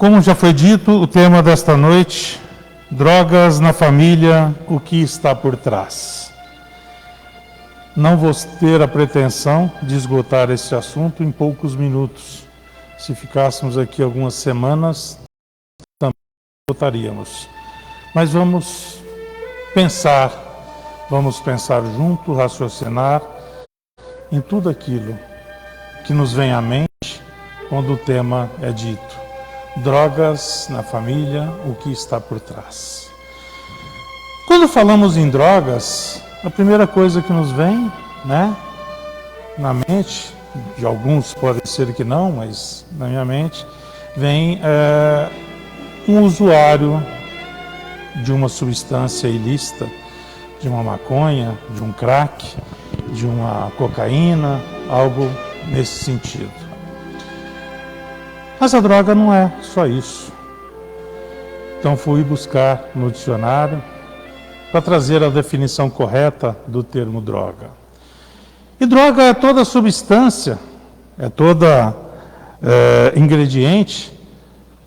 Como já foi dito, o tema desta noite, drogas na família, o que está por trás. Não vou ter a pretensão de esgotar esse assunto em poucos minutos. Se ficássemos aqui algumas semanas, também esgotaríamos. Mas vamos pensar junto, raciocinar em tudo aquilo que nos vem à mente quando o tema é dito. Drogas na família, o que está por trás. Quando falamos em drogas, a primeira coisa que nos vem, na mente, de alguns pode ser que não, mas na minha mente, vem um usuário de uma substância ilícita, de uma maconha, de um crack, de uma cocaína, algo nesse sentido. Mas a droga não é só isso. Então fui buscar no dicionário para trazer a definição correta do termo droga. E droga é toda substância, é toda ingrediente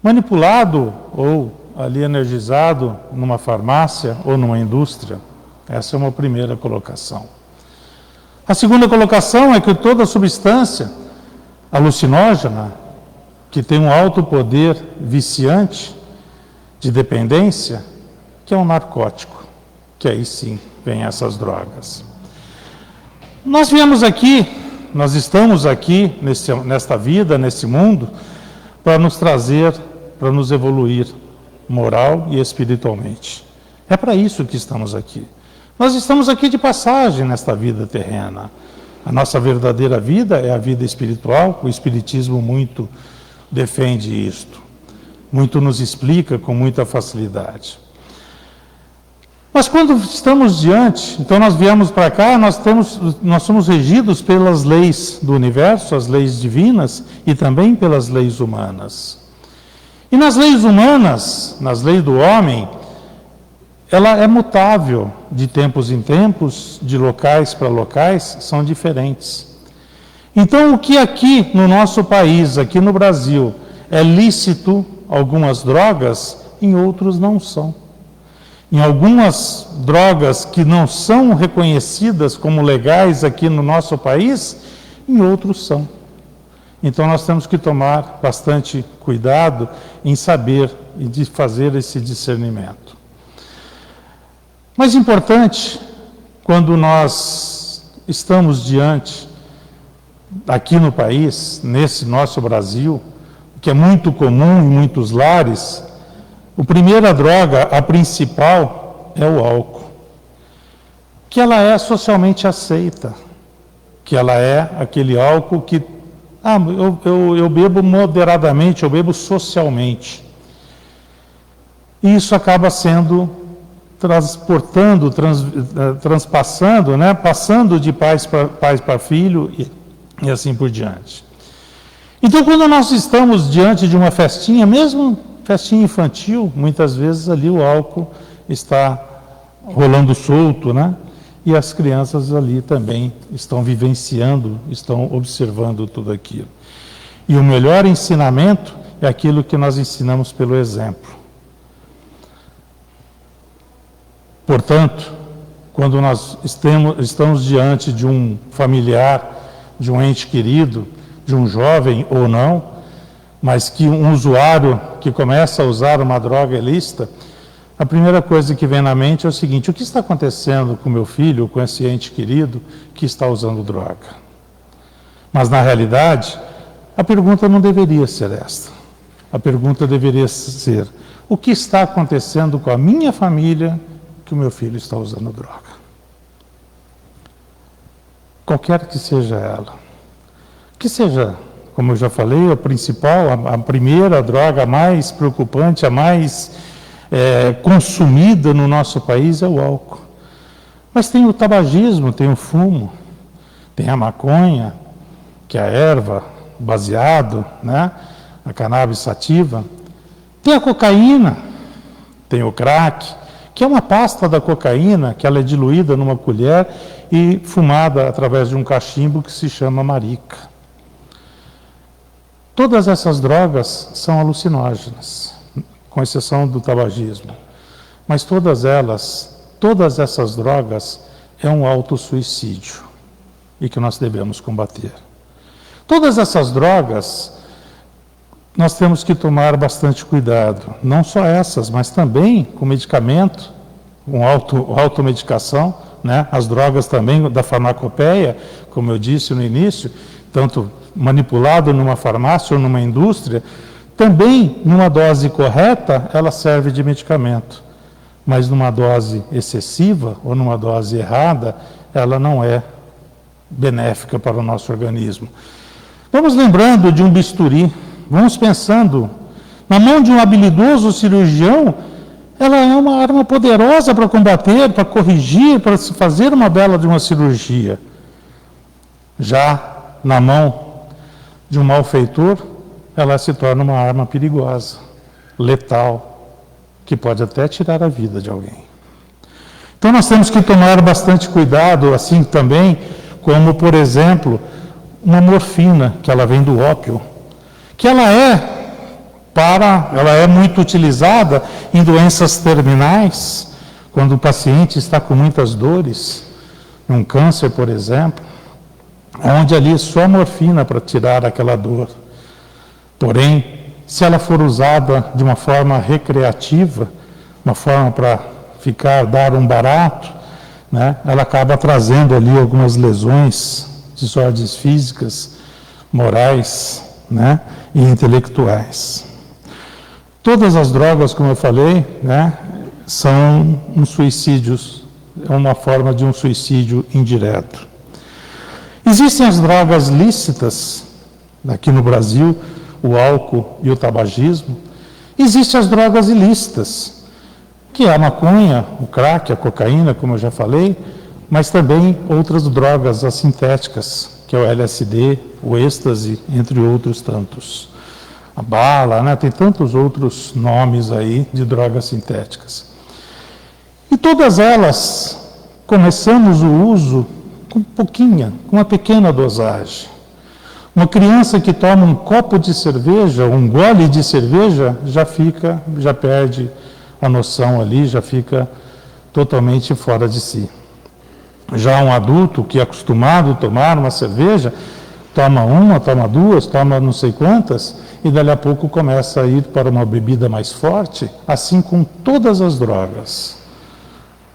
manipulado ou ali energizado numa farmácia ou numa indústria. Essa é uma primeira colocação. A segunda colocação é que toda substância alucinógena, que tem um alto poder viciante de dependência, que é um narcótico, que aí sim vem essas drogas. Nós estamos aqui nesta vida, nesse mundo, para nos trazer, para nos evoluir moral e espiritualmente. É para isso que estamos aqui. Nós estamos aqui de passagem nesta vida terrena. A nossa verdadeira vida é a vida espiritual, o Espiritismo muito defende isto, muito nos explica com muita facilidade. Mas quando estamos diante, então nós viemos para cá, nós somos regidos pelas leis do universo, as leis divinas e também pelas leis humanas. E nas leis humanas, nas leis do homem, ela é mutável de tempos em tempos, de locais para locais, são diferentes. Então, o que aqui no nosso país, aqui no Brasil, é lícito, algumas drogas, em outros não são. Em algumas drogas que não são reconhecidas como legais aqui no nosso país, em outros são. Então, nós temos que tomar bastante cuidado em saber e de fazer esse discernimento. Mas importante, quando nós estamos diante aqui no país, nesse nosso Brasil, que é muito comum em muitos lares, a primeira droga, a principal, é o álcool. Que ela é socialmente aceita, que ela é aquele álcool que, eu bebo moderadamente, eu bebo socialmente. E isso acaba sendo transpassando, passando de pai para filho e assim por diante. Então, quando nós estamos diante de uma festinha, mesmo festinha infantil, muitas vezes ali o álcool está rolando solto, e as crianças ali também estão vivenciando, estão observando tudo aquilo. E o melhor ensinamento é aquilo que nós ensinamos pelo exemplo. Portanto, quando nós estamos diante de um familiar, de um ente querido, de um jovem ou não, mas que um usuário que começa a usar uma droga ilícita, a primeira coisa que vem na mente é o seguinte: o que está acontecendo com meu filho, com esse ente querido que está usando droga? Mas, na realidade, a pergunta não deveria ser esta. A pergunta deveria ser: o que está acontecendo com a minha família que o meu filho está usando droga? Qualquer que seja ela. Que seja, como eu já falei, a principal, a primeira droga, a mais preocupante, a mais consumida no nosso país é o álcool. Mas tem o tabagismo, tem o fumo, tem a maconha, que é a erva, o baseado, a cannabis sativa. Tem a cocaína, tem o crack, que é uma pasta da cocaína, que ela é diluída numa colher e fumada através de um cachimbo que se chama marica. Todas essas drogas são alucinógenas, com exceção do tabagismo. Mas todas essas drogas é um autossuicídio e que nós devemos combater. Todas essas drogas, nós temos que tomar bastante cuidado. Não só essas, mas também com medicamento, com automedicação, né? As drogas também da farmacopeia, como eu disse no início, tanto manipulado numa farmácia ou numa indústria, também numa dose correta, ela serve de medicamento. Mas numa dose excessiva ou numa dose errada, ela não é benéfica para o nosso organismo. Vamos lembrando de um bisturi, vamos pensando, na mão de um habilidoso cirurgião, ela é uma arma poderosa para combater, para corrigir, para se fazer uma bela de uma cirurgia. Já na mão de um malfeitor, ela se torna uma arma perigosa, letal, que pode até tirar a vida de alguém. Então nós temos que tomar bastante cuidado, assim também, como, por exemplo, uma morfina, que ela vem do ópio, que ela é muito utilizada em doenças terminais, quando o paciente está com muitas dores, um câncer, por exemplo, onde ali só morfina para tirar aquela dor. Porém, se ela for usada de uma forma recreativa, uma forma para dar um barato, né, ela acaba trazendo ali algumas lesões, desordens físicas, morais, né, e intelectuais. Todas as drogas, como eu falei, né, são uma forma de um suicídio indireto. Existem as drogas lícitas, aqui no Brasil, o álcool e o tabagismo. Existem as drogas ilícitas, que é a maconha, o crack, a cocaína, como eu já falei, mas também outras drogas assintéticas, que é o LSD, o êxtase, entre outros tantos. A bala, né? Tem tantos outros nomes aí de drogas sintéticas. E todas elas, começamos o uso com uma pequena dosagem. Uma criança que toma um copo de cerveja, um gole de cerveja, já perde a noção ali, já fica totalmente fora de si. Já um adulto que é acostumado a tomar uma cerveja, toma uma, toma duas, toma não sei quantas, e dali a pouco começa a ir para uma bebida mais forte, assim com todas as drogas,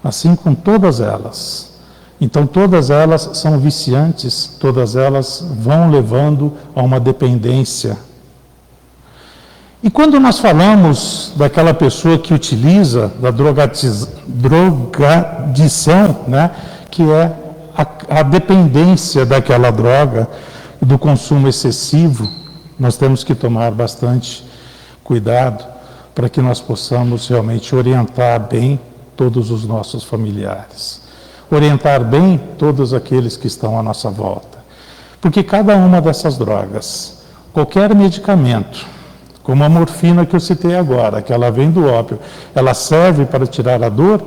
assim com todas elas. Então, todas elas são viciantes, todas elas vão levando a uma dependência. E quando nós falamos daquela pessoa que utiliza da drogadição, né, que é a dependência daquela droga, do consumo excessivo, nós temos que tomar bastante cuidado para que nós possamos realmente orientar bem todos os nossos familiares. Orientar bem todos aqueles que estão à nossa volta. Porque cada uma dessas drogas, qualquer medicamento, como a morfina que eu citei agora, que ela vem do ópio, ela serve para tirar a dor,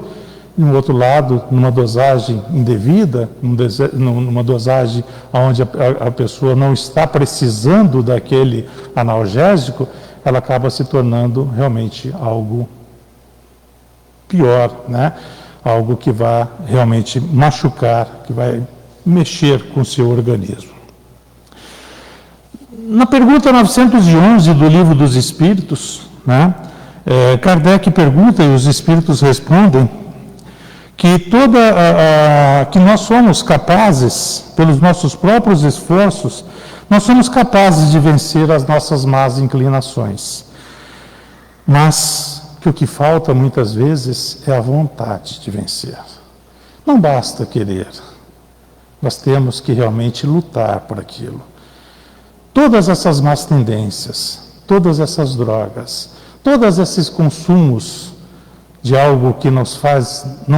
e no outro lado, numa dosagem indevida, numa dosagem onde a pessoa não está precisando daquele analgésico, ela acaba se tornando realmente algo pior, né? Algo que vai realmente machucar, que vai mexer com o seu organismo. Na pergunta 911 do Livro dos Espíritos, né, Kardec pergunta e os Espíritos respondem que nós somos capazes, pelos nossos próprios esforços, nós somos capazes de vencer as nossas más inclinações. Mas que o que falta muitas vezes é a vontade de vencer. Não basta querer, nós temos que realmente lutar por aquilo. Todas essas más tendências, todas essas drogas, todos esses consumos de algo que não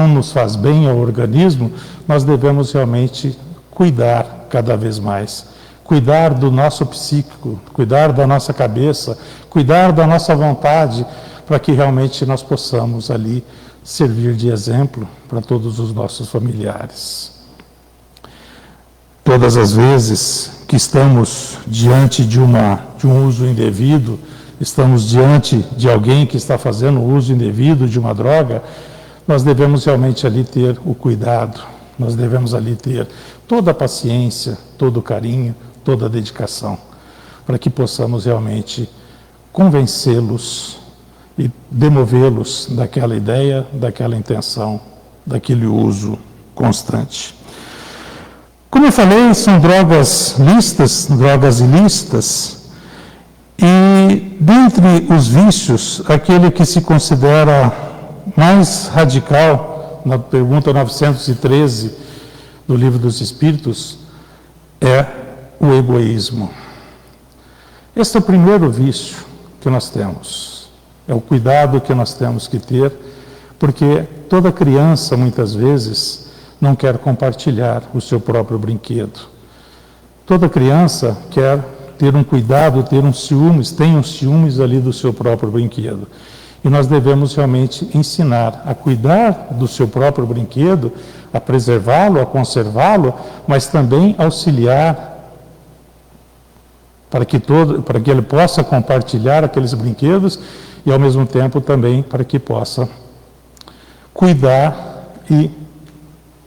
nos faz bem ao organismo, nós devemos realmente cuidar cada vez mais. Cuidar do nosso psíquico, cuidar da nossa cabeça, cuidar da nossa vontade, para que realmente nós possamos ali servir de exemplo para todos os nossos familiares. todas as vezes que estamos diante de um uso indevido, estamos diante de alguém que está fazendo uso indevido de uma droga, nós devemos realmente ali ter o cuidado, nós devemos ali ter toda a paciência, todo o carinho, toda a dedicação, para que possamos realmente convencê-los e demovê-los daquela ideia, daquela intenção, daquele uso constante. Como eu falei, são drogas lícitas, drogas ilícitas, e dentre os vícios, aquele que se considera mais radical, na pergunta 913 do Livro dos Espíritos, é o egoísmo. Esse é o primeiro vício que nós temos, é o cuidado que nós temos que ter, porque toda criança, muitas vezes, não quer compartilhar o seu próprio brinquedo. Toda criança quer ter um cuidado, ter um ciúmes, tem um ciúmes ali do seu próprio brinquedo. E nós devemos realmente ensinar a cuidar do seu próprio brinquedo, a preservá-lo, a conservá-lo, mas também auxiliar para que ele possa compartilhar aqueles brinquedos e, ao mesmo tempo, também para que possa cuidar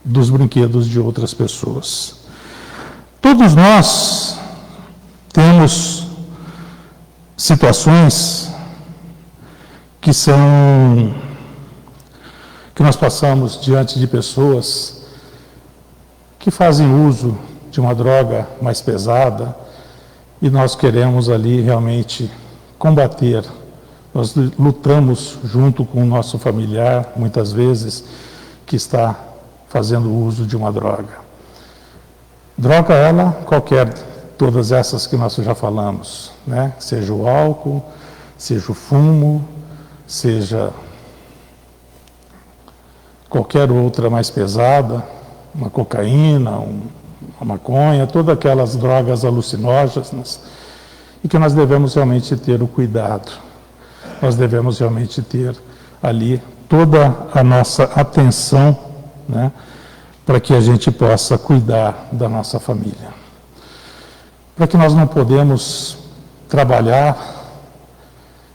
dos brinquedos de outras pessoas. Todos nós temos situações que nós passamos diante de pessoas que fazem uso de uma droga mais pesada e nós queremos ali realmente combater. Nós lutamos junto com o nosso familiar, muitas vezes, que está fazendo uso de uma droga. Droga, ela, qualquer, todas essas que nós já falamos, né? Seja o álcool, seja o fumo, seja qualquer outra mais pesada, uma cocaína, uma maconha, todas aquelas drogas alucinógenas, e que nós devemos realmente ter o cuidado. Nós devemos realmente ter ali toda a nossa atenção, né, para que a gente possa cuidar da nossa família. Para que nós não podemos trabalhar,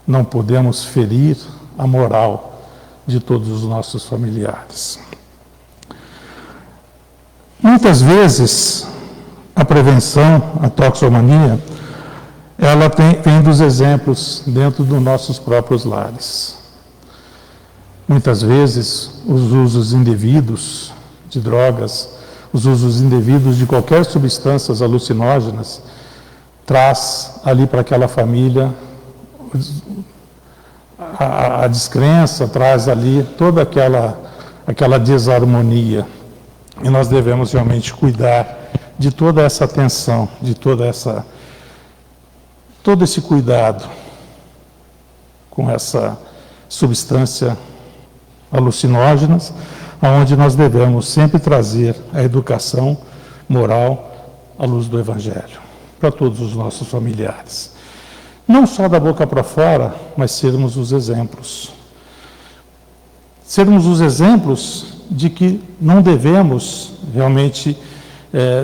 não podemos ferir a moral de todos os nossos familiares. Muitas vezes, a prevenção, a toxomania, ela vem dos exemplos dentro dos nossos próprios lares. Muitas vezes, os usos indevidos de drogas, os usos indevidos de qualquer substâncias alucinógenas, traz ali para aquela família a descrença, traz ali toda aquela desarmonia. E nós devemos realmente cuidar de toda essa atenção, de todo esse cuidado com essa substância alucinógenas, onde nós devemos sempre trazer a educação moral à luz do Evangelho, para todos os nossos familiares. Não só da boca para fora, mas sermos os exemplos. Sermos os exemplos de que não devemos realmente,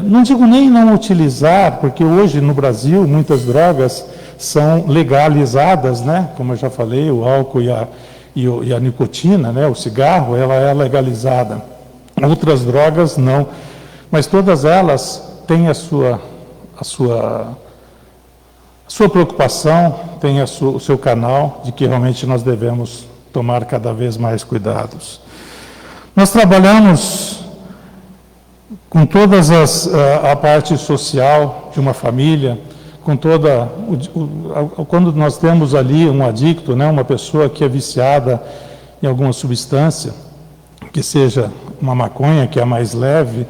não digo nem não utilizar, porque hoje no Brasil muitas drogas são legalizadas, né? Como eu já falei, o álcool e a nicotina, né? O cigarro, ela é legalizada. Outras drogas não, mas todas elas têm a sua preocupação, têm o seu canal de que realmente nós devemos tomar cada vez mais cuidados. Nós trabalhamos com todas a parte social de uma família, com quando nós temos ali um adicto, né, uma pessoa que é viciada em alguma substância, que seja uma maconha, que é a mais leve,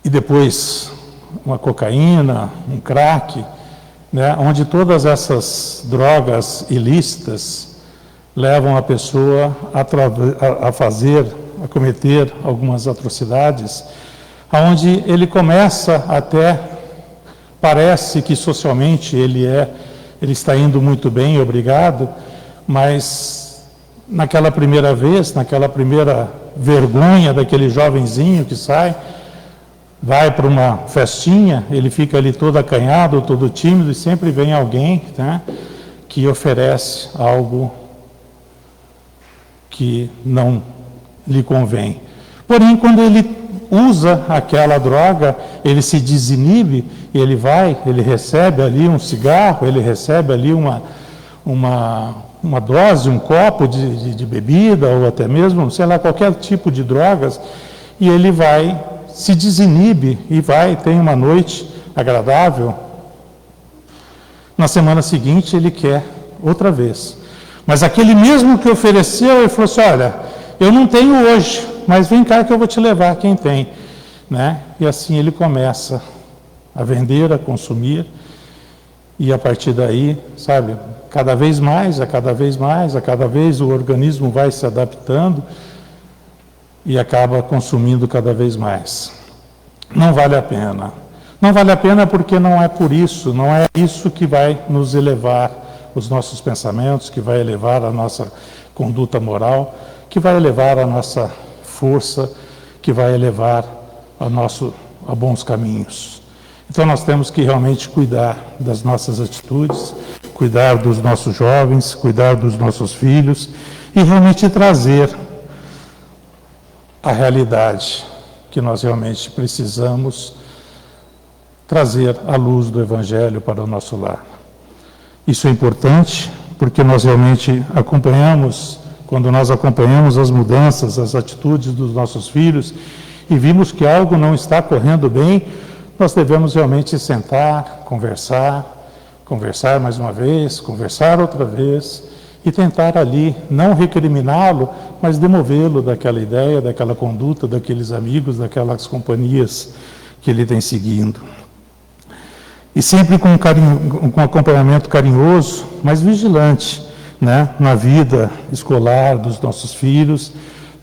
e depois uma cocaína, um crack, né, onde todas essas drogas ilícitas levam a pessoa a cometer algumas atrocidades, onde ele começa até, parece que socialmente ele está indo muito bem, obrigado, mas naquela primeira vez, naquela primeira vergonha daquele jovenzinho que sai, vai para uma festinha, ele fica ali todo acanhado, todo tímido, e sempre vem alguém, né, que oferece algo que não lhe convém. Porém, quando ele usa aquela droga, ele se desinibe, ele vai, ele recebe ali um cigarro, ele recebe ali uma dose, um copo de bebida, ou até mesmo, sei lá, qualquer tipo de drogas, e ele vai, se desinibe e vai, tem uma noite agradável. Na semana seguinte ele quer outra vez. Mas aquele mesmo que ofereceu, ele falou assim, olha, eu não tenho hoje, mas vem cá que eu vou te levar quem tem. Né? E assim ele começa a vender, a consumir, e a partir daí, sabe, cada vez mais, a cada vez o organismo vai se adaptando e acaba consumindo cada vez mais. Não vale a pena. Não vale a pena porque não é por isso, não é isso que vai nos elevar os nossos pensamentos, que vai elevar a nossa conduta moral, que vai elevar a nossa força, que vai elevar a bons caminhos. Então nós temos que realmente cuidar das nossas atitudes, cuidar dos nossos jovens, cuidar dos nossos filhos e realmente trazer a realidade que nós realmente precisamos trazer a luz do Evangelho para o nosso lar. Isso é importante porque nós realmente acompanhamos, quando nós acompanhamos as mudanças, as atitudes dos nossos filhos e vimos que algo não está correndo bem, nós devemos realmente sentar, conversar mais uma vez, conversar outra vez e tentar ali não recriminá-lo, mas demovê-lo daquela ideia, daquela conduta, daqueles amigos, daquelas companhias que ele tem seguindo. E sempre com acompanhamento carinhoso, mas vigilante, né, na vida escolar dos nossos filhos,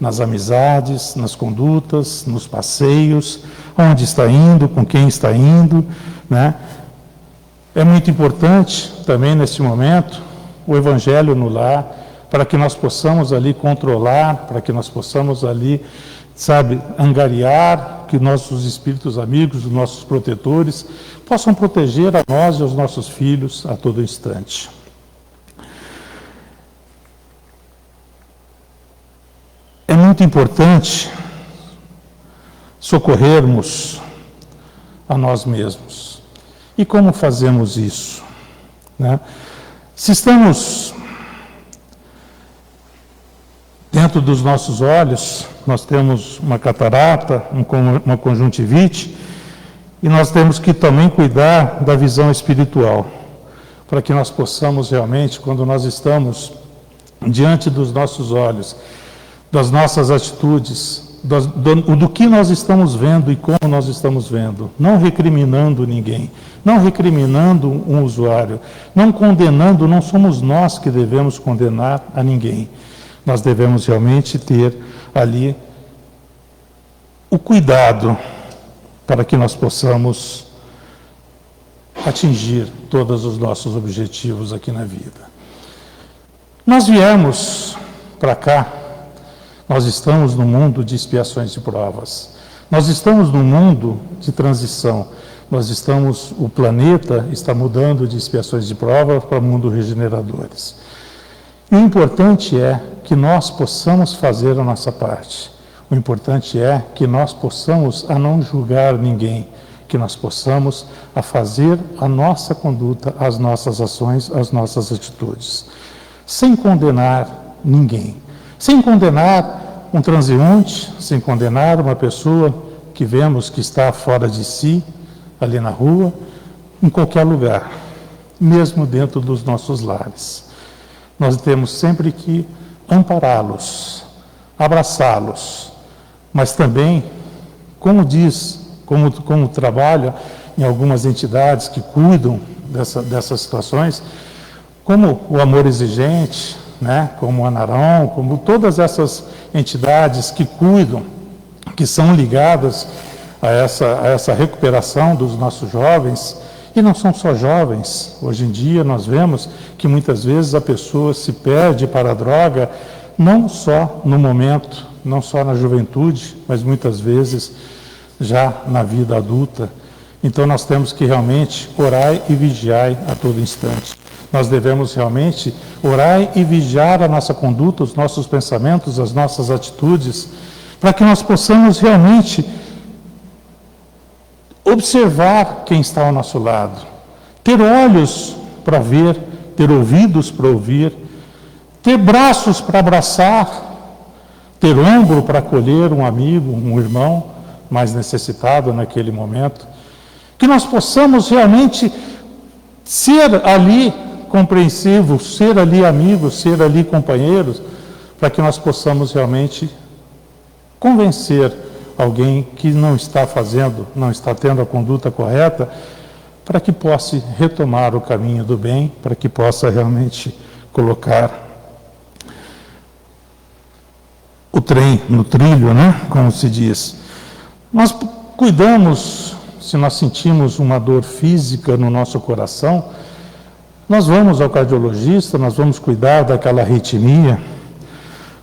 nas amizades, nas condutas, nos passeios, onde está indo, com quem está indo, né? É muito importante também nesse momento o Evangelho no lar, para que nós possamos ali controlar, para que nós possamos ali, sabe, angariar, que nossos espíritos amigos, os nossos protetores, possam proteger a nós e aos nossos filhos a todo instante. É muito importante socorrermos a nós mesmos. E como fazemos isso? Né? Se estamos dentro dos nossos olhos, nós temos uma catarata, uma conjuntivite, e nós temos que também cuidar da visão espiritual, para que nós possamos realmente, quando nós estamos diante dos nossos olhos, das nossas atitudes, do que nós estamos vendo e como nós estamos vendo, não recriminando ninguém, não recriminando um usuário, não condenando, não somos nós que devemos condenar a ninguém. Nós devemos realmente ter ali o cuidado para que nós possamos atingir todos os nossos objetivos aqui na vida. Nós viemos para cá, nós estamos no mundo de expiações e provas, nós estamos no mundo de transição, o planeta está mudando de expiações e provas para mundo regeneradores. E o importante é que nós possamos fazer a nossa parte. O importante é que nós possamos a não julgar ninguém, que nós possamos a fazer a nossa conduta, as nossas ações, as nossas atitudes, sem condenar ninguém, sem condenar um transeunte, sem condenar uma pessoa que vemos que está fora de si, ali na rua, em qualquer lugar, mesmo dentro dos nossos lares. Nós temos sempre que ampará-los, abraçá-los, mas também, como trabalha em algumas entidades que cuidam dessas situações, como o Amor Exigente, né, como o Anarão, como todas essas entidades que cuidam, que são ligadas a essa recuperação dos nossos jovens. E não são só jovens. Hoje em dia nós vemos que muitas vezes a pessoa se perde para a droga, não só no momento, não só na juventude, mas muitas vezes já na vida adulta. Então nós temos que realmente orar e vigiar a todo instante. Nós devemos realmente orar e vigiar a nossa conduta, os nossos pensamentos, as nossas atitudes, para que nós possamos realmente observar quem está ao nosso lado, ter olhos para ver, ter ouvidos para ouvir, ter braços para abraçar, ter ombro para acolher um amigo, um irmão mais necessitado naquele momento, que nós possamos realmente ser ali compreensivos, ser ali amigos, ser ali companheiros, para que nós possamos realmente convencer alguém que não está fazendo, não está tendo a conduta correta, para que possa retomar o caminho do bem, para que possa realmente colocar o trem no trilho, né? Como se diz. Nós cuidamos, se nós sentimos uma dor física no nosso coração, nós vamos ao cardiologista, nós vamos cuidar daquela arritmia,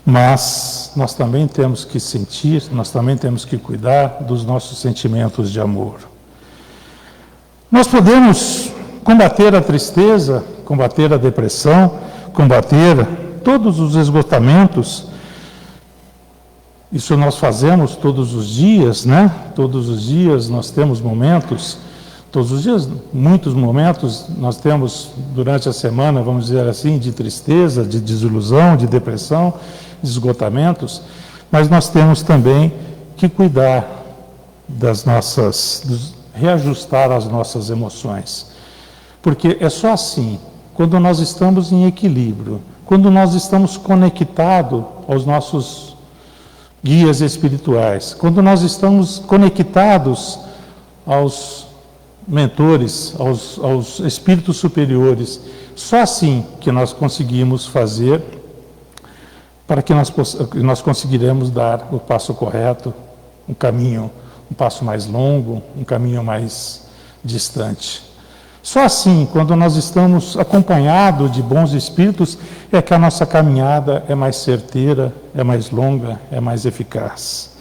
mas nós também temos que sentir, nós também temos que cuidar dos nossos sentimentos de amor. Nós podemos combater a tristeza, combater a depressão, combater todos os esgotamentos. Isso nós fazemos todos os dias, né? Todos os dias nós temos momentos, todos os dias, muitos momentos nós temos durante a semana, vamos dizer assim, de tristeza, de desilusão, de depressão, de esgotamentos, mas nós temos também que cuidar das nossas, reajustar as nossas emoções. Porque é só assim, quando nós estamos em equilíbrio, quando nós estamos conectados aos nossos guias espirituais, quando nós estamos conectados aos mentores, aos espíritos superiores, só assim que nós conseguimos fazer, para que nós conseguiremos dar o passo correto, um caminho, um passo mais longo, um caminho mais distante. Só assim, quando nós estamos acompanhados de bons espíritos, é que a nossa caminhada é mais certeira, é mais longa, é mais eficaz.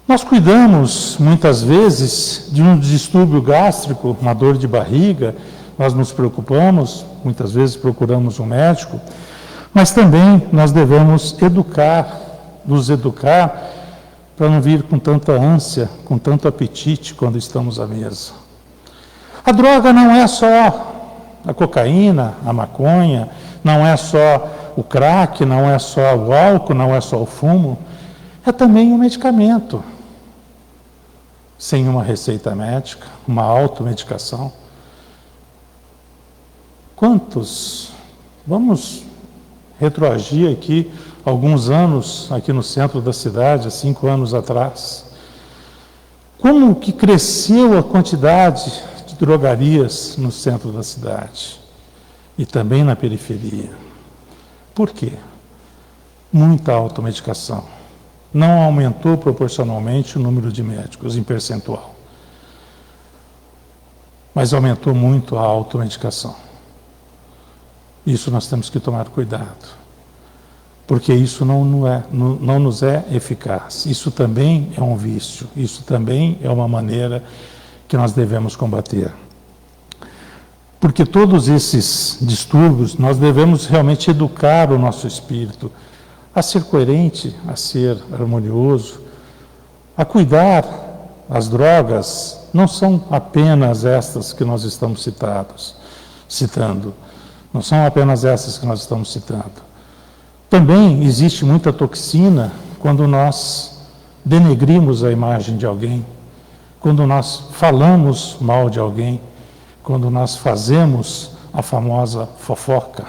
Nós cuidamos, muitas vezes, de um distúrbio gástrico, uma dor de barriga, nós nos preocupamos, muitas vezes procuramos um médico, mas também nós devemos nos educar, para não vir com tanta ânsia, com tanto apetite quando estamos à mesa. A droga não é só a cocaína, a maconha, não é só o crack, não é só o álcool, não é só o fumo, é também um medicamento. Sem uma receita médica, uma automedicação. Quantos? Vamos retroagir aqui alguns anos, aqui no centro da cidade, há 5 anos atrás. Como que cresceu a quantidade de drogarias no centro da cidade e também na periferia? Por quê? Muita automedicação. Não aumentou proporcionalmente o número de médicos em percentual, mas aumentou muito a automedicação. Isso nós temos que tomar cuidado, porque isso não nos é eficaz. Isso também é um vício, isso também é uma maneira que nós devemos combater. Porque todos esses distúrbios, nós devemos realmente educar o nosso espírito a ser coerente, a ser harmonioso, a cuidar. As drogas não são apenas estas que nós estamos citando. Não são apenas essas que nós estamos citando. Também existe muita toxina quando nós denegrimos a imagem de alguém, quando nós falamos mal de alguém, quando nós fazemos a famosa fofoca.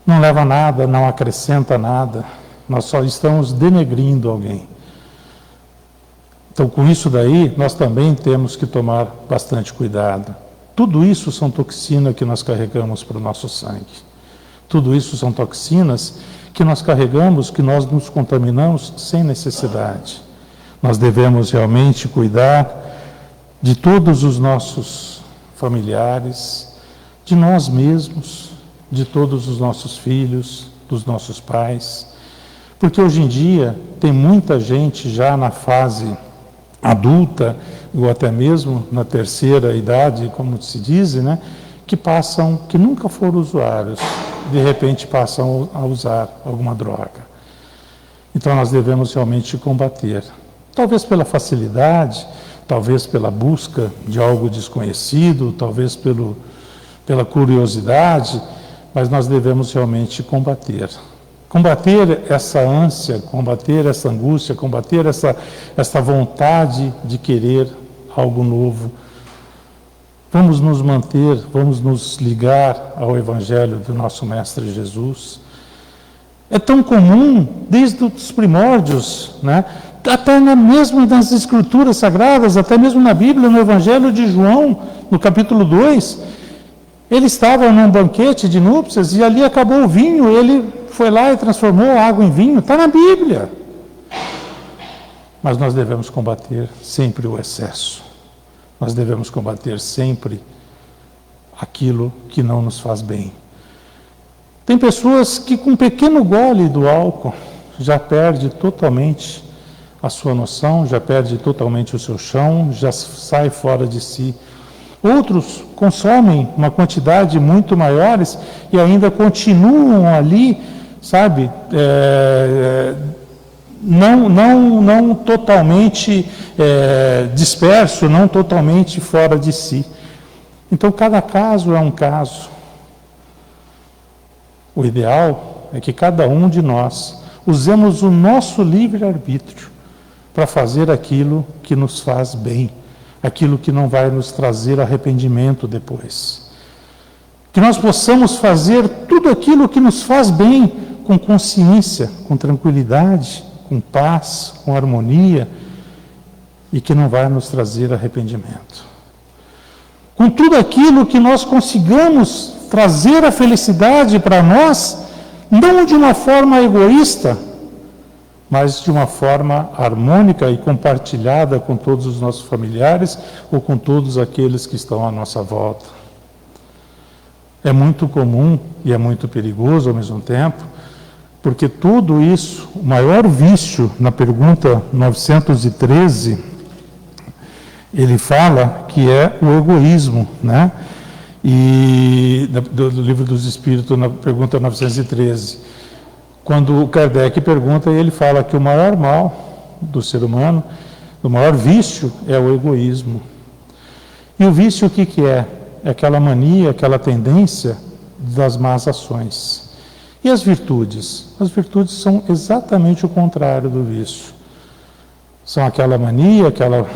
Não leva a nada, não acrescenta nada, nós só estamos denegrindo alguém. Então, com isso daí, nós também temos que tomar bastante cuidado. Tudo isso são toxinas que nós carregamos para o nosso sangue. Tudo isso são toxinas que nós carregamos, que nós nos contaminamos sem necessidade. Nós devemos realmente cuidar de todos os nossos familiares, de nós mesmos, de todos os nossos filhos, dos nossos pais, Porque hoje em dia tem muita gente já na fase adulta, ou até mesmo na terceira idade, como se diz, né, que nunca foram usuários, de repente passam a usar alguma droga. Então nós devemos realmente combater. Talvez pela facilidade, talvez pela busca de algo desconhecido, talvez pela curiosidade, mas nós devemos realmente combater. Combater essa ânsia, combater essa angústia, combater essa vontade de querer algo novo. Vamos nos manter, vamos nos ligar ao Evangelho do nosso Mestre Jesus. É tão comum desde os primórdios, né? Até mesmo nas Escrituras Sagradas, até mesmo na Bíblia, no Evangelho de João, no capítulo 2, ele estava num banquete de núpcias e ali acabou o vinho, ele foi lá e transformou a água em vinho, está na Bíblia. Mas nós devemos combater sempre o excesso. Nós devemos combater sempre aquilo que não nos faz bem. Tem pessoas que com um pequeno gole do álcool já perde totalmente a sua noção, já perde totalmente o seu chão, já sai fora de si. Outros consomem uma quantidade muito maiores e ainda continuam ali, sabe, não totalmente disperso, não totalmente fora de si. Então, cada caso é um caso. O ideal é que cada um de nós usemos o nosso livre-arbítrio para fazer aquilo que nos faz bem, aquilo que não vai nos trazer arrependimento depois. Que nós possamos fazer tudo aquilo que nos faz bem com consciência, com tranquilidade, com paz, com harmonia e que não vai nos trazer arrependimento. Com tudo aquilo que nós consigamos trazer a felicidade para nós, não de uma forma egoísta, mas de uma forma harmônica e compartilhada com todos os nossos familiares ou com todos aqueles que estão à nossa volta. É muito comum e é muito perigoso ao mesmo tempo, porque tudo isso, o maior vício, na pergunta 913, ele fala que é o egoísmo, né? E do Livro dos Espíritos, na pergunta 913, quando o Kardec pergunta, ele fala que o maior mal do ser humano, o maior vício é o egoísmo. E o vício o que é? É aquela mania, aquela tendência das más ações. E as virtudes? As virtudes são exatamente o contrário do vício. São aquela mania, aquela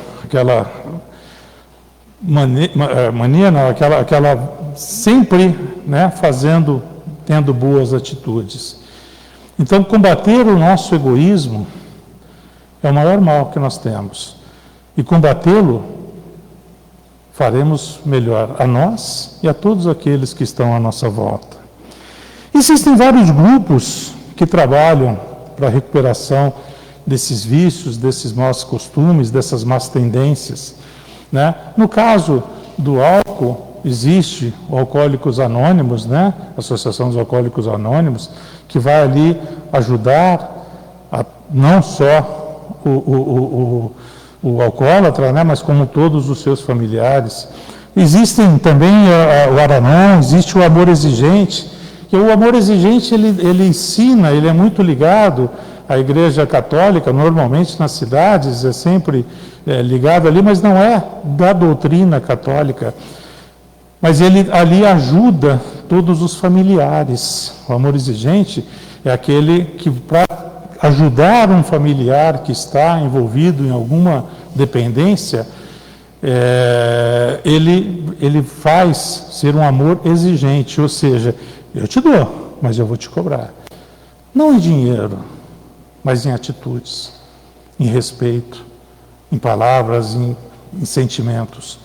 sempre, né, tendo boas atitudes. Então, combater o nosso egoísmo é o maior mal que nós temos. E combatê-lo, faremos melhor a nós e a todos aqueles que estão à nossa volta. Existem vários grupos que trabalham para a recuperação desses vícios, desses maus costumes, dessas más tendências, né? No caso do álcool, existe o Alcoólicos Anônimos, né? A Associação dos Alcoólicos Anônimos, que vai ali ajudar não só o alcoólatra, né? Mas como todos os seus familiares. Existem também o Aranon, existe o Amor Exigente, que o Amor Exigente ele ensina, ele é muito ligado à Igreja Católica, normalmente nas cidades, é sempre ligado ali, mas não é da doutrina católica. Mas ele ali ajuda todos os familiares. O Amor Exigente é aquele que, para ajudar um familiar que está envolvido em alguma dependência, ele faz ser um amor exigente, ou seja, eu te dou, mas eu vou te cobrar. Não em dinheiro, mas em atitudes, em respeito, em palavras, em sentimentos.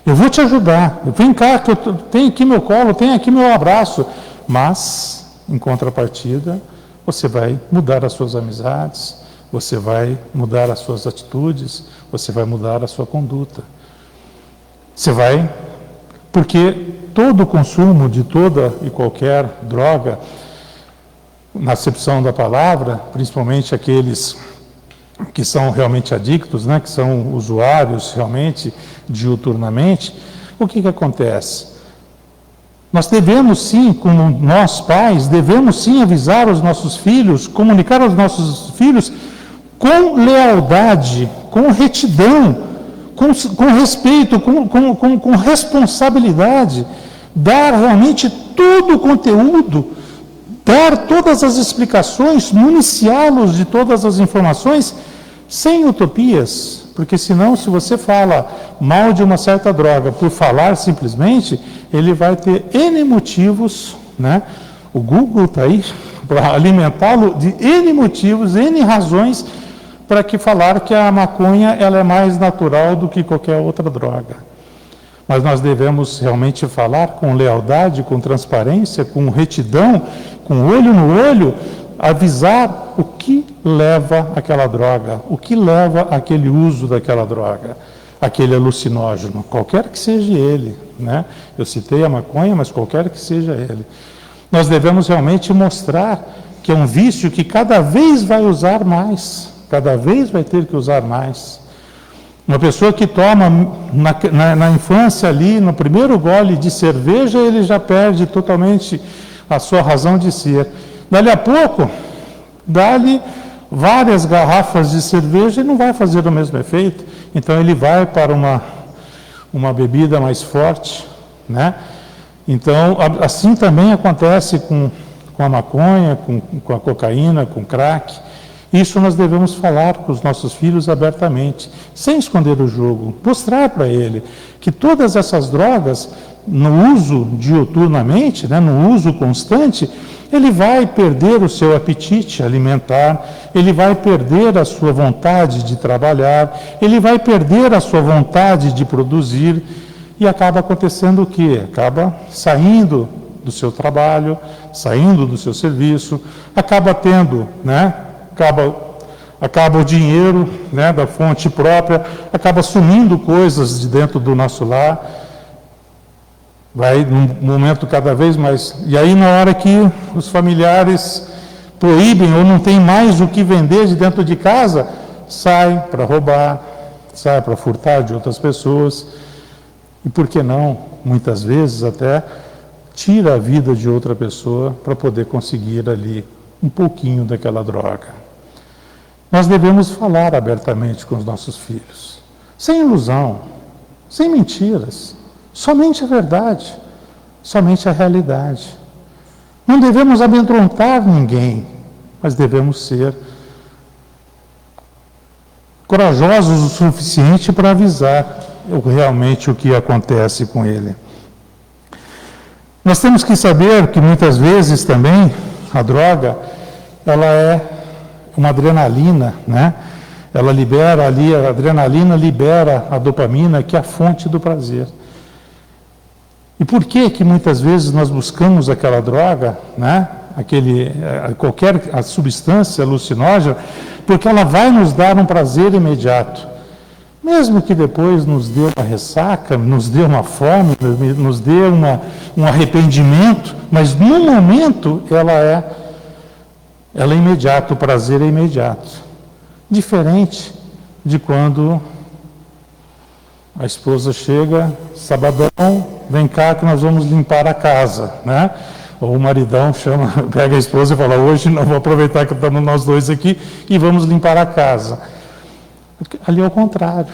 Eu vou te ajudar, vem cá, que eu tenho aqui meu colo, tenho aqui meu abraço, mas, em contrapartida, você vai mudar as suas amizades, você vai mudar as suas atitudes, você vai mudar a sua conduta. Você vai, porque todo o consumo de toda e qualquer droga na acepção da palavra, principalmente aqueles que são realmente adictos, né, que são usuários realmente diuturnamente, o que acontece? Nós devemos sim, como nós pais, devemos sim avisar os nossos filhos, comunicar aos nossos filhos com lealdade, com retidão, com respeito, com responsabilidade, dar realmente todo o conteúdo, dar todas as explicações, municiá-los de todas as informações, sem utopias, porque senão, se você fala mal de uma certa droga por falar simplesmente, ele vai ter N motivos, né? O Google está aí para alimentá-lo de N motivos, N razões, para que falar que a maconha ela é mais natural do que qualquer outra droga. Mas nós devemos realmente falar com lealdade, com transparência, com retidão, com olho no olho, avisar o que leva àquela droga, o que leva àquele uso daquela droga, aquele alucinógeno, qualquer que seja ele, né? Eu citei a maconha, mas qualquer que seja ele. Nós devemos realmente mostrar que é um vício que cada vez vai usar mais, cada vez vai ter que usar mais. Uma pessoa que toma na infância ali, no primeiro gole de cerveja, ele já perde totalmente a sua razão de ser. Dali a pouco, dá-lhe várias garrafas de cerveja e não vai fazer o mesmo efeito. Então ele vai para uma bebida mais forte, né? Então, assim também acontece com a maconha, com a cocaína, com o crack. Isso nós devemos falar com os nossos filhos abertamente, sem esconder o jogo, mostrar para ele que todas essas drogas, no uso diuturnamente, né, no uso constante, ele vai perder o seu apetite alimentar, ele vai perder a sua vontade de trabalhar, ele vai perder a sua vontade de produzir, e acaba acontecendo o quê? Acaba saindo do seu trabalho, saindo do seu serviço, acaba tendo, né? Acaba o dinheiro, né, da fonte própria, acaba sumindo coisas de dentro do nosso lar, vai num momento cada vez mais. E aí, na hora que os familiares proíbem ou não tem mais o que vender de dentro de casa, sai para roubar, sai para furtar de outras pessoas. E por que não, muitas vezes até, tira a vida de outra pessoa para poder conseguir ali um pouquinho daquela droga. Nós devemos falar abertamente com os nossos filhos, sem ilusão, sem mentiras, somente a verdade, somente a realidade. Não devemos amedrontar ninguém, mas devemos ser corajosos o suficiente para avisar realmente o que acontece com ele. Nós temos que saber que muitas vezes também a droga, ela é uma adrenalina, né? Ela libera ali, a adrenalina libera a dopamina, que é a fonte do prazer. E por que que muitas vezes nós buscamos aquela droga, né? A substância alucinógena? Porque ela vai nos dar um prazer imediato. Mesmo que depois nos dê uma ressaca, nos dê uma fome, nos dê um arrependimento, mas no momento ela é imediata, o prazer é imediato. Diferente de quando a esposa chega, sabadão, vem cá que nós vamos limpar a casa, né? Ou o maridão pega a esposa e fala, hoje nós vamos aproveitar que estamos nós dois aqui e vamos limpar a casa. Ali é o contrário.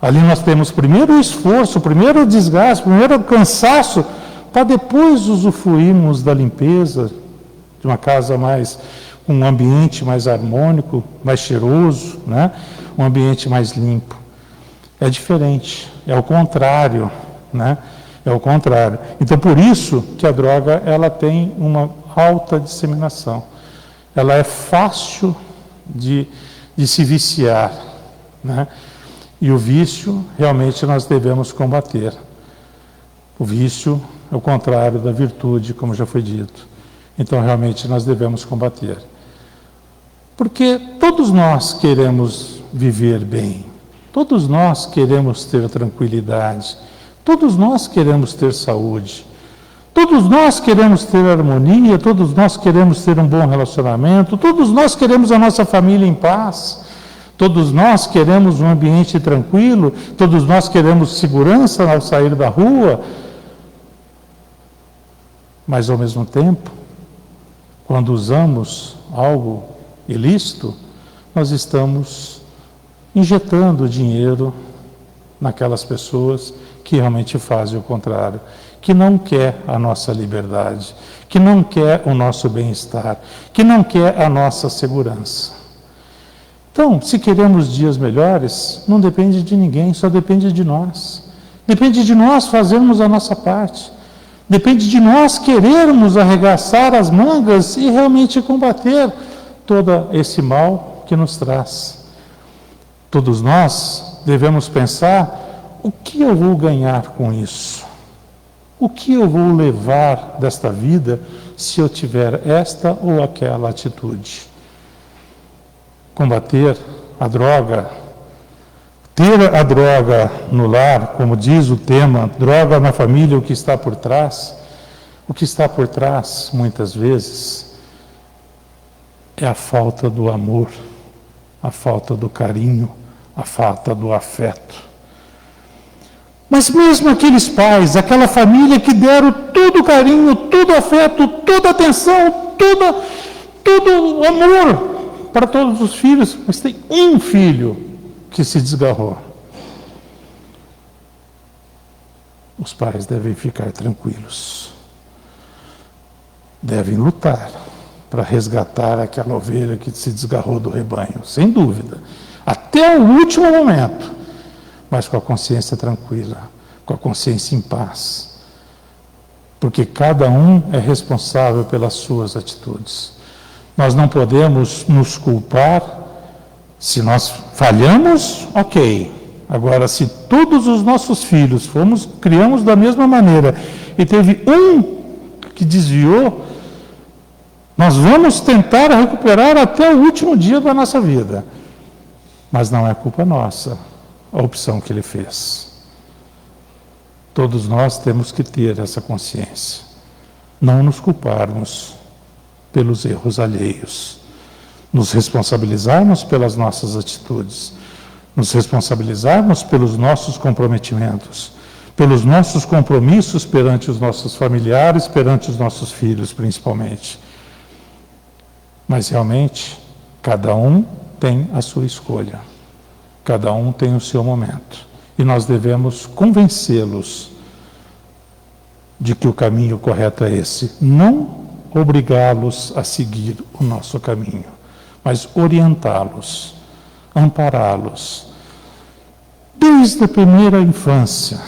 Ali nós temos primeiro o esforço, primeiro o desgaste, primeiro o cansaço, para depois usufruirmos da limpeza de uma casa com um ambiente mais harmônico, mais cheiroso, né? Um ambiente mais limpo. É diferente, é o contrário, né? É o contrário. Então, por isso que a droga ela tem uma alta disseminação. Ela é fácil de se viciar, né? E o vício, realmente, nós devemos combater. O vício é o contrário da virtude, como já foi dito. Então, realmente, nós devemos combater. Porque todos nós queremos viver bem. Todos nós queremos ter tranquilidade. Todos nós queremos ter saúde. Todos nós queremos ter harmonia, todos nós queremos ter um bom relacionamento, todos nós queremos a nossa família em paz, todos nós queremos um ambiente tranquilo, todos nós queremos segurança ao sair da rua. Mas, ao mesmo tempo, quando usamos algo ilícito, nós estamos injetando dinheiro naquelas pessoas que realmente fazem o contrário, que não quer a nossa liberdade, que não quer o nosso bem-estar, que não quer a nossa segurança. Então, se queremos dias melhores, não depende de ninguém, só depende de nós. Depende de nós fazermos a nossa parte. Depende de nós querermos arregaçar as mangas e realmente combater todo esse mal que nos traz. Todos nós devemos pensar: o que eu vou ganhar com isso? O que eu vou levar desta vida se eu tiver esta ou aquela atitude? Combater a droga, ter a droga no lar, como diz o tema, droga na família, o que está por trás? O que está por trás, muitas vezes, é a falta do amor, a falta do carinho, a falta do afeto. Mas mesmo aqueles pais, aquela família que deram todo o carinho, todo o afeto, toda a atenção, todo o amor para todos os filhos, mas tem um filho que se desgarrou. Os pais devem ficar tranquilos. Devem lutar para resgatar aquela ovelha que se desgarrou do rebanho, sem dúvida, até o último momento, mas com a consciência tranquila, com a consciência em paz, porque cada um é responsável pelas suas atitudes. Nós não podemos nos culpar. Se nós falhamos, ok. Agora, se todos os nossos filhos criamos da mesma maneira e teve um que desviou, nós vamos tentar recuperar até o último dia da nossa vida. Mas não é culpa nossa a opção que ele fez. Todos nós temos que ter essa consciência. Não nos culparmos pelos erros alheios. Nos responsabilizarmos pelas nossas atitudes. Nos responsabilizarmos pelos nossos comprometimentos. Pelos nossos compromissos perante os nossos familiares, perante os nossos filhos, principalmente. Mas realmente, cada um tem a sua escolha. Cada um tem o seu momento. E nós devemos convencê-los de que o caminho correto é esse. Não obrigá-los a seguir o nosso caminho, mas orientá-los, ampará-los. Desde a primeira infância,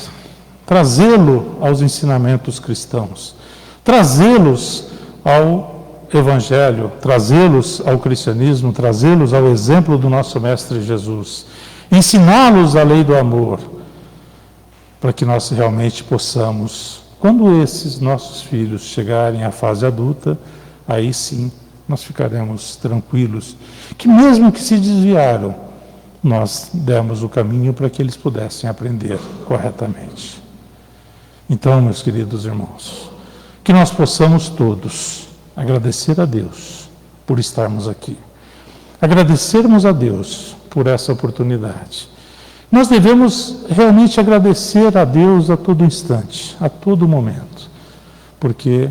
trazê-lo aos ensinamentos cristãos, trazê-los ao Evangelho, trazê-los ao cristianismo, trazê-los ao exemplo do nosso Mestre Jesus, ensiná-los a lei do amor, para que nós realmente possamos, quando esses nossos filhos chegarem à fase adulta, aí sim nós ficaremos tranquilos, que mesmo que se desviaram, nós demos o caminho para que eles pudessem aprender corretamente. Então, meus queridos irmãos, que nós possamos todos agradecer a Deus por estarmos aqui. Agradecermos a Deus por essa oportunidade. Nós devemos realmente agradecer a Deus a todo instante, a todo momento, porque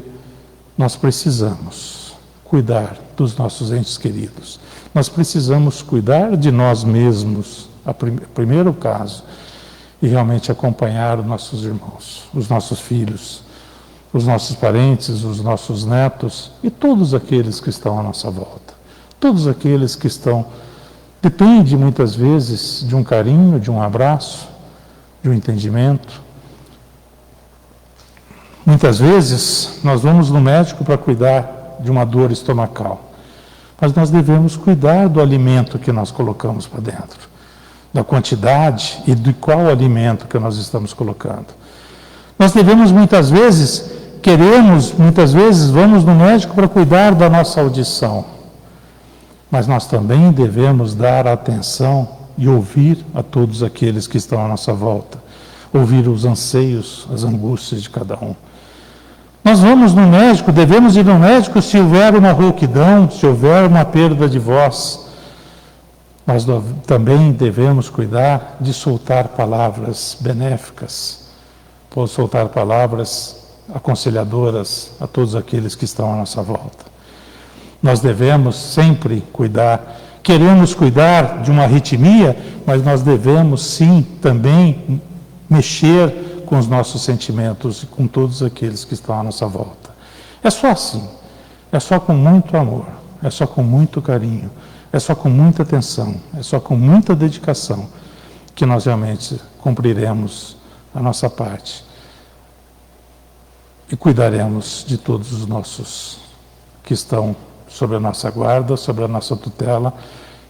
nós precisamos cuidar dos nossos entes queridos. Nós precisamos cuidar de nós mesmos, primeiro caso, e realmente acompanhar os nossos irmãos, os nossos filhos, os nossos parentes, os nossos netos e todos aqueles que estão à nossa volta. Todos aqueles que depende muitas vezes de um carinho, de um abraço, de um entendimento. Muitas vezes nós vamos no médico para cuidar de uma dor estomacal, mas nós devemos cuidar do alimento que nós colocamos para dentro, da quantidade e de qual alimento que nós estamos colocando. Nós devemos muitas vezes vamos no médico para cuidar da nossa audição, mas nós também devemos dar atenção e ouvir a todos aqueles que estão à nossa volta, ouvir os anseios, as angústias de cada um. Nós vamos no médico, devemos ir no médico se houver uma rouquidão, se houver uma perda de voz. Nós também devemos cuidar de soltar palavras benéficas, ou soltar palavras aconselhadoras a todos aqueles que estão à nossa volta. Nós devemos sempre cuidar, queremos cuidar de uma arritmia, mas nós devemos sim também mexer com os nossos sentimentos e com todos aqueles que estão à nossa volta. É só assim, é só com muito amor, é só com muito carinho, é só com muita atenção, é só com muita dedicação que nós realmente cumpriremos a nossa parte e cuidaremos de todos os nossos que estão sob a nossa guarda, sob a nossa tutela,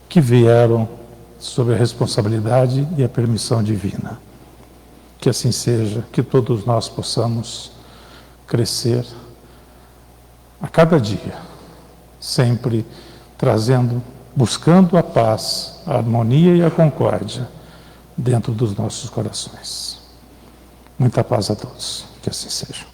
que vieram sob a responsabilidade e a permissão divina. Que assim seja, que todos nós possamos crescer a cada dia, sempre buscando a paz, a harmonia e a concórdia dentro dos nossos corações. Muita paz a todos, que assim seja.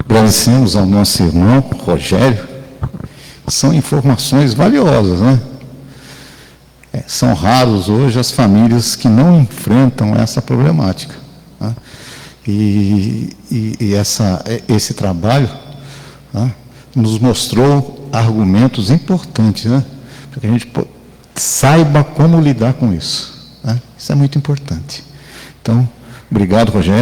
Agradecemos ao nosso irmão Rogério. São informações valiosas, né? São raros hoje as famílias que não enfrentam essa problemática, né? Esse trabalho, né, nos mostrou argumentos importantes, né? Para que a gente saiba como lidar com isso, né? Isso é muito importante. Então, obrigado, Rogério.